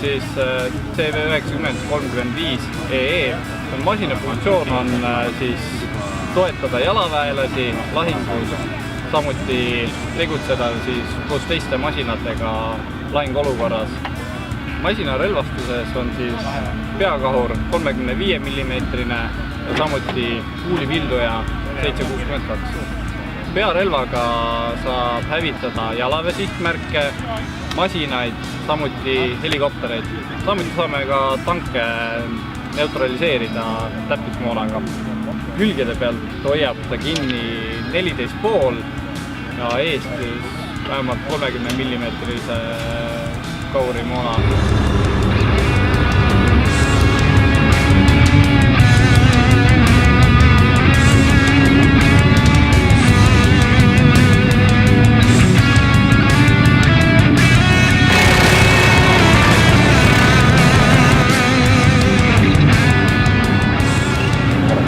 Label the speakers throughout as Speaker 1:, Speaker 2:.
Speaker 1: siis CV9035EE. Masina funktsioon on siis toetada jalaväelasi lahingus, samuti tegutseda siis koos teiste masinatega lahinguolukorras. Masina relvastuses on siis peakahur 35 mm ja samuti kuulivilduja 762. Pearelvaga saab hävitada jalaväe sihtmärke, masinaid, samuti helikoptereid. Samuti saame ka tanke neutraliseerida täppismoonaga. Külgede pealt hoiab ta kinni 14,5 ja eest vähemalt 30 mm kaurimoona.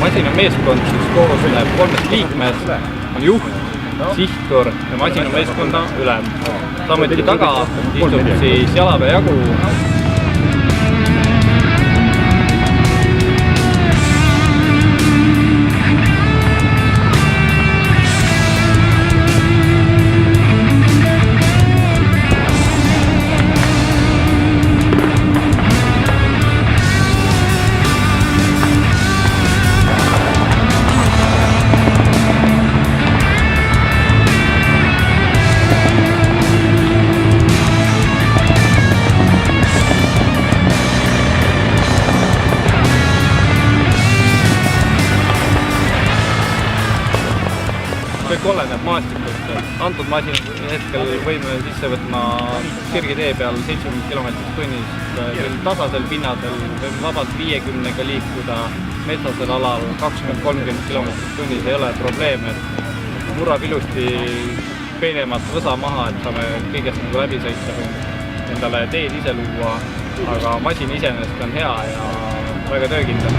Speaker 1: Masina meeskond koosneb 3 liikmest, on juht, sihttur ja masina meeskonna ülem. Samuti taga istub siis jalaväe jagu. Kõik oleneb maastikust. Antud masin hetkel võime sisse võtma sirgitee peal 70 km tunnis. Tasasel pinnadel võime vabalt 50-ga liikuda, metsasel alal 20-30 km tunnis ei ole probleem, et murrab ilusti peenemat võsa maha, et saame kõigest läbi sõita, endale teed ise luua, aga masin iseenesest on hea ja väga töökindel.